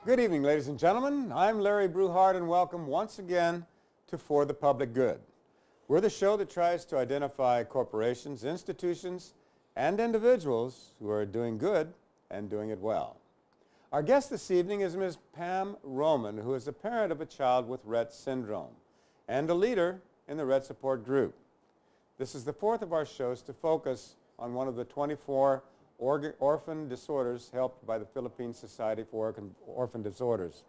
Good evening, ladies and gentlemen. I'm Larry Bruhart, and welcome once again to For the Public Good. We're the show that tries to identify corporations, institutions, and individuals who are doing good and doing it well. Our guest this evening is Ms. Pamroman, who is the parent of a child with Rett syndrome and a leader in the Rett support group. This is the fourth of our shows to focus on one of the 24 orphan disorders helped by the Philippine Society for Orphan Disorders.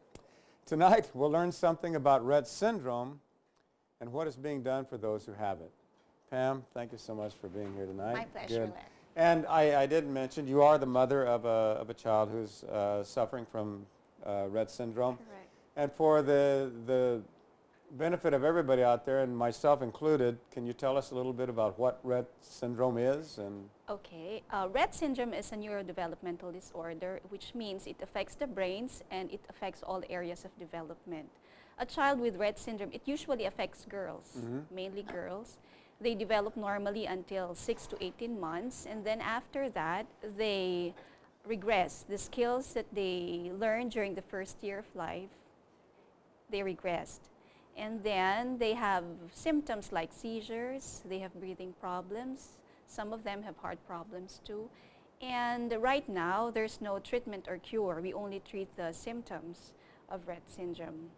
Tonight, we'll learn something about Rett syndrome and what is being done for those who have it. Pam, thank you so much for being here tonight. My pleasure, Larry. And I didn't mention, you are the mother of a child who's suffering from Rett syndrome. Correct. And for the benefit of everybody out there, and myself included, can you tell us a little bit about what Rett syndrome is? Okay. Rett syndrome is a neurodevelopmental disorder, which means it affects the brains and it affects all areas of development. A child with Rett syndrome, it usually affects girls, mainly girls. They develop normally until 6 to 18 months, and then after that, they regress. The skills that they learned during the first year of life, they regressed. And then they have symptoms like seizures, they have breathing problems, some of them have heart problems too. And right now, there's no treatment or cure. We only treat the symptoms of Rett syndrome.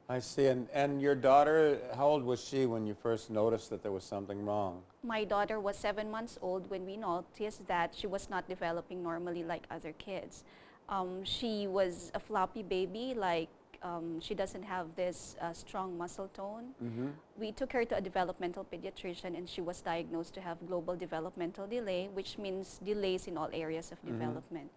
I see. And your daughter, how old was she when you first noticed that there was something wrong? My daughter was 7 months old when we noticed that she was not developing normally like other kids. She was a floppy baby, like she doesn't have this strong muscle tone. We took her to a developmental pediatrician and she was diagnosed to have global developmental delay, which means delays in all areas of development.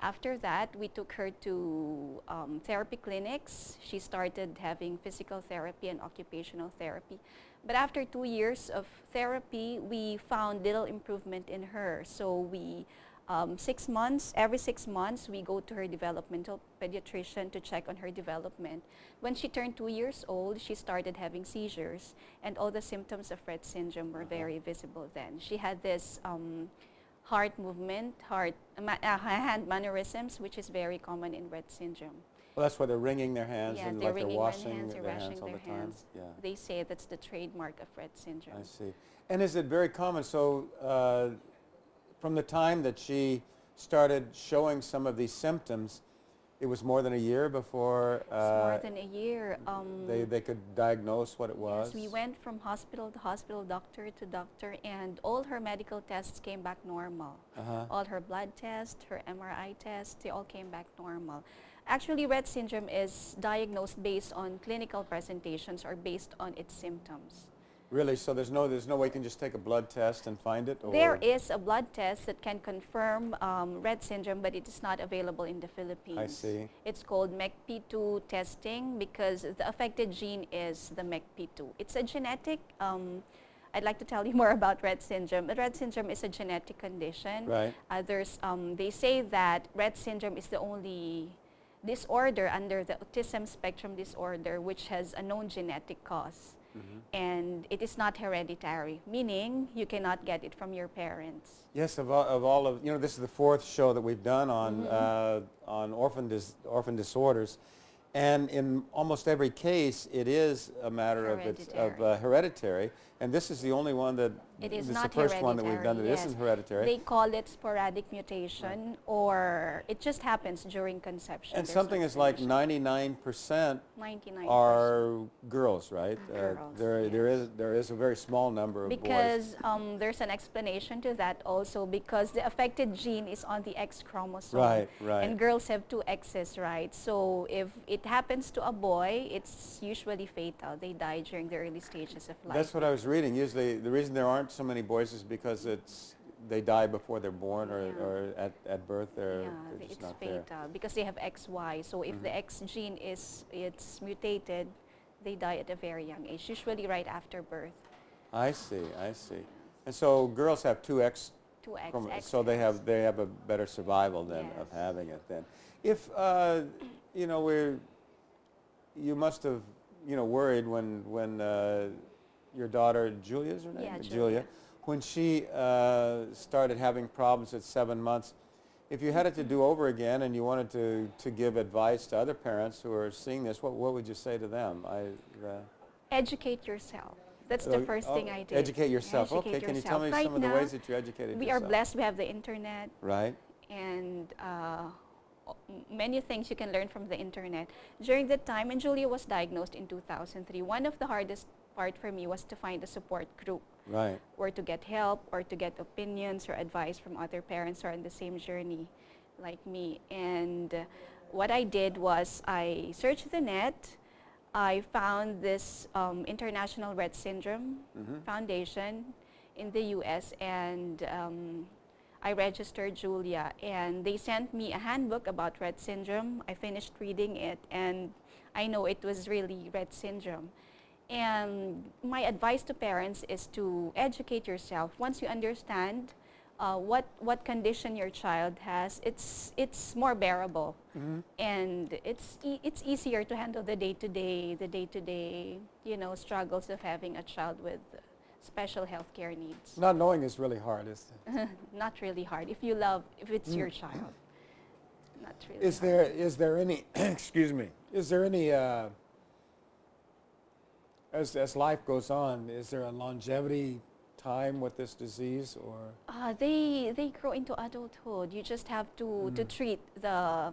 After that, we took her to therapy clinics. She started having physical therapy and occupational therapy. But after 2 years of therapy, we found little improvement in her. So we every 6 months, we go to her developmental pediatrician to check on her development. When she turned 2 years old, she started having seizures, and all the symptoms of Rett syndrome were very visible then. She had this heart movement, hand mannerisms, which is very common in Rett syndrome. Well, that's why they're wringing their hands and like they're washing their their hands, hands all the time. Yeah. They say that's the trademark of Rett syndrome. I see. And is it very common? So from the time that she started showing some of these symptoms, it was more than a year before it's more than a year. They could diagnose what it was? Yes, we went from hospital to hospital, doctor to doctor, and all her medical tests came back normal. All her blood tests, her MRI tests, they all came back normal. Actually, Rett syndrome is diagnosed based on clinical presentations or based on its symptoms. Really? So there's no way you can just take a blood test and find it? Or? There is a blood test that can confirm Rett syndrome, but it is not available in the Philippines. I see. It's called MECP2 testing because the affected gene is the MECP2. It's a genetic, I'd like to tell you more about Rett syndrome. Rett syndrome is a genetic condition. Right. They say that Rett syndrome is the only disorder under the autism spectrum disorder which has a known genetic cause. And it is not hereditary, meaning you cannot get it from your parents. Yes, of all of, this is the fourth show that we've done on orphan disorders. And in almost every case, it is a matter of hereditary. And this is the only one that, this is the first one that we've done that isn't hereditary. They call it sporadic mutation, or it just happens during conception. And something is like 99% are girls, right? Girls, there is a very small number of boys. Because there's an explanation to that also, because the affected gene is on the X chromosome. Right. And girls have 2 X's, right? So if it happens to a boy, it's usually fatal. They die during the early stages of life. That's what I was reading. Usually the reason there aren't so many boys is because they die before they're born or at birth. They're just not there. It's fatal because they have XY. So if the X gene it's mutated, they die at a very young age, usually right after birth. I see. And so girls have 2X. 2X. So they have a better survival then of having it then. If you must have worried when your daughter, Julia's her name? Yeah, Julia. When she started having problems at 7 months, if you had it to do over again and you wanted to give advice to other parents who are seeing this, what would you say to them? Educate yourself. That's the first thing I did. Educate yourself. Educate Okay, can you yourself. tell me Right some of the now, ways that you educated we yourself? are blessed. We have the internet. Right. And many things you can learn from the internet. During that time, when Julia was diagnosed in 2003, one of the hardest part for me was to find a support group. Right. Or to get help, or to get opinions or advice from other parents who are on the same journey like me. And what I did was I searched the net. I found this International Rett Syndrome Foundation in the US, and I registered Julia, and they sent me a handbook about Rett syndrome. I finished reading it, and I know it was really Rett syndrome. And my advice to parents is to educate yourself. Once you understand what condition your child has, it's more bearable, and it's easier to handle the day-to-day struggles of having a child with special healthcare needs. Not knowing is really hard, isn't it? Not really hard if it's your child. Not really. Is there any excuse me? Is there any as life goes on, is there a longevity time with this disease, or? They grow into adulthood. You just have to treat the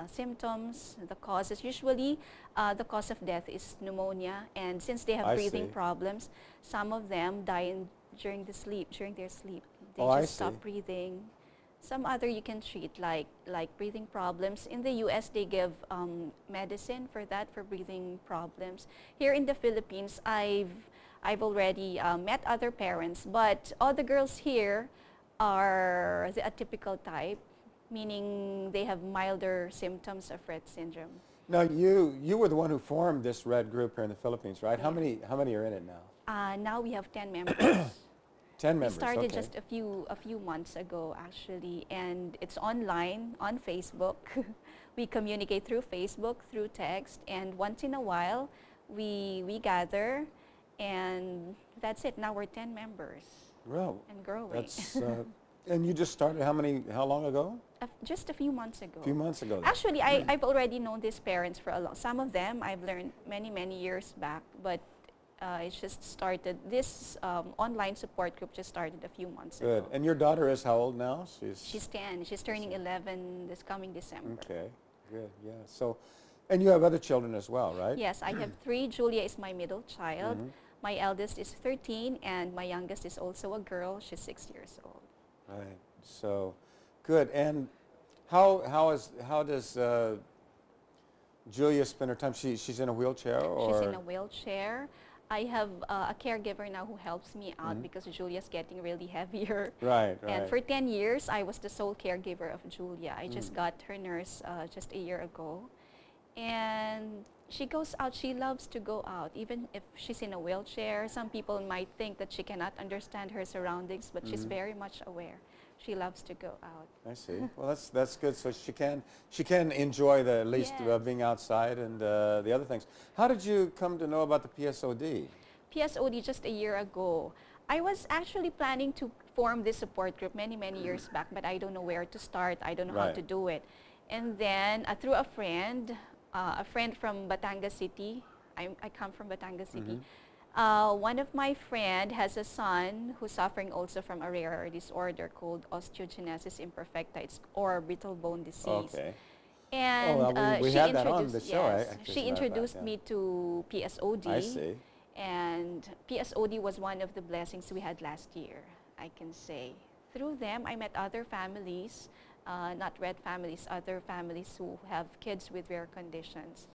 symptoms, the causes. Usually, the cause of death is pneumonia, and since they have breathing problems, some of them die during their sleep. They just stop breathing. Some other you can treat, like breathing problems. In the U.S., they give medicine for that, for breathing problems. Here in the Philippines, I've already met other parents, but all the girls here are the atypical type, meaning they have milder symptoms of Rett syndrome. Now, you were the one who formed this Rett group here in the Philippines, right? Yeah. How many are in it now? Now we have 10 members. 10 members. We started okay. just a few months ago, actually, and it's online on Facebook. We communicate through Facebook, through text, and once in a while we gather, and that's it. Now we're 10 members. Wow. And growing. That's and you just started how long ago? Just a few months ago. A few months ago. Actually, I've already known these parents for a long. Some of them I've learned many years back, but it just started. This online support group just started a few months ago. Good. And your daughter is how old now? She's 10. She's turning 11 this coming December. Okay. Good. Yeah. So, and you have other children as well, right? Yes, I have 3. Julia is my middle child. My eldest is 13, and my youngest is also a girl. She's 6 years old. Right. So, good. And how does Julia spend her time? She's in a wheelchair, or? She's in a wheelchair. I have a caregiver now who helps me out because Julia's getting really heavier. Right. And for 10 years, I was the sole caregiver of Julia. I just got her nurse just a year ago. And she goes out. She loves to go out, even if she's in a wheelchair. Some people might think that she cannot understand her surroundings, but she's very much aware. She loves to go out. I see. Well, that's good. So she can enjoy the at least being outside and the other things. How did you come to know about the PSOD? PSOD just a year ago. I was actually planning to form this support group many years back, but I don't know where to start. I don't know how to do it. And then through a friend from Batangas City. I come from Batangas City. One of my friend has a son who's suffering also from a rare disorder called osteogenesis imperfecta, or brittle bone disease. Okay. And we she had that on the show. Yes, she introduced me to PSOD. I see. And PSOD was one of the blessings we had last year, I can say. Through them, I met other families, not Rett families, other families who have kids with rare conditions.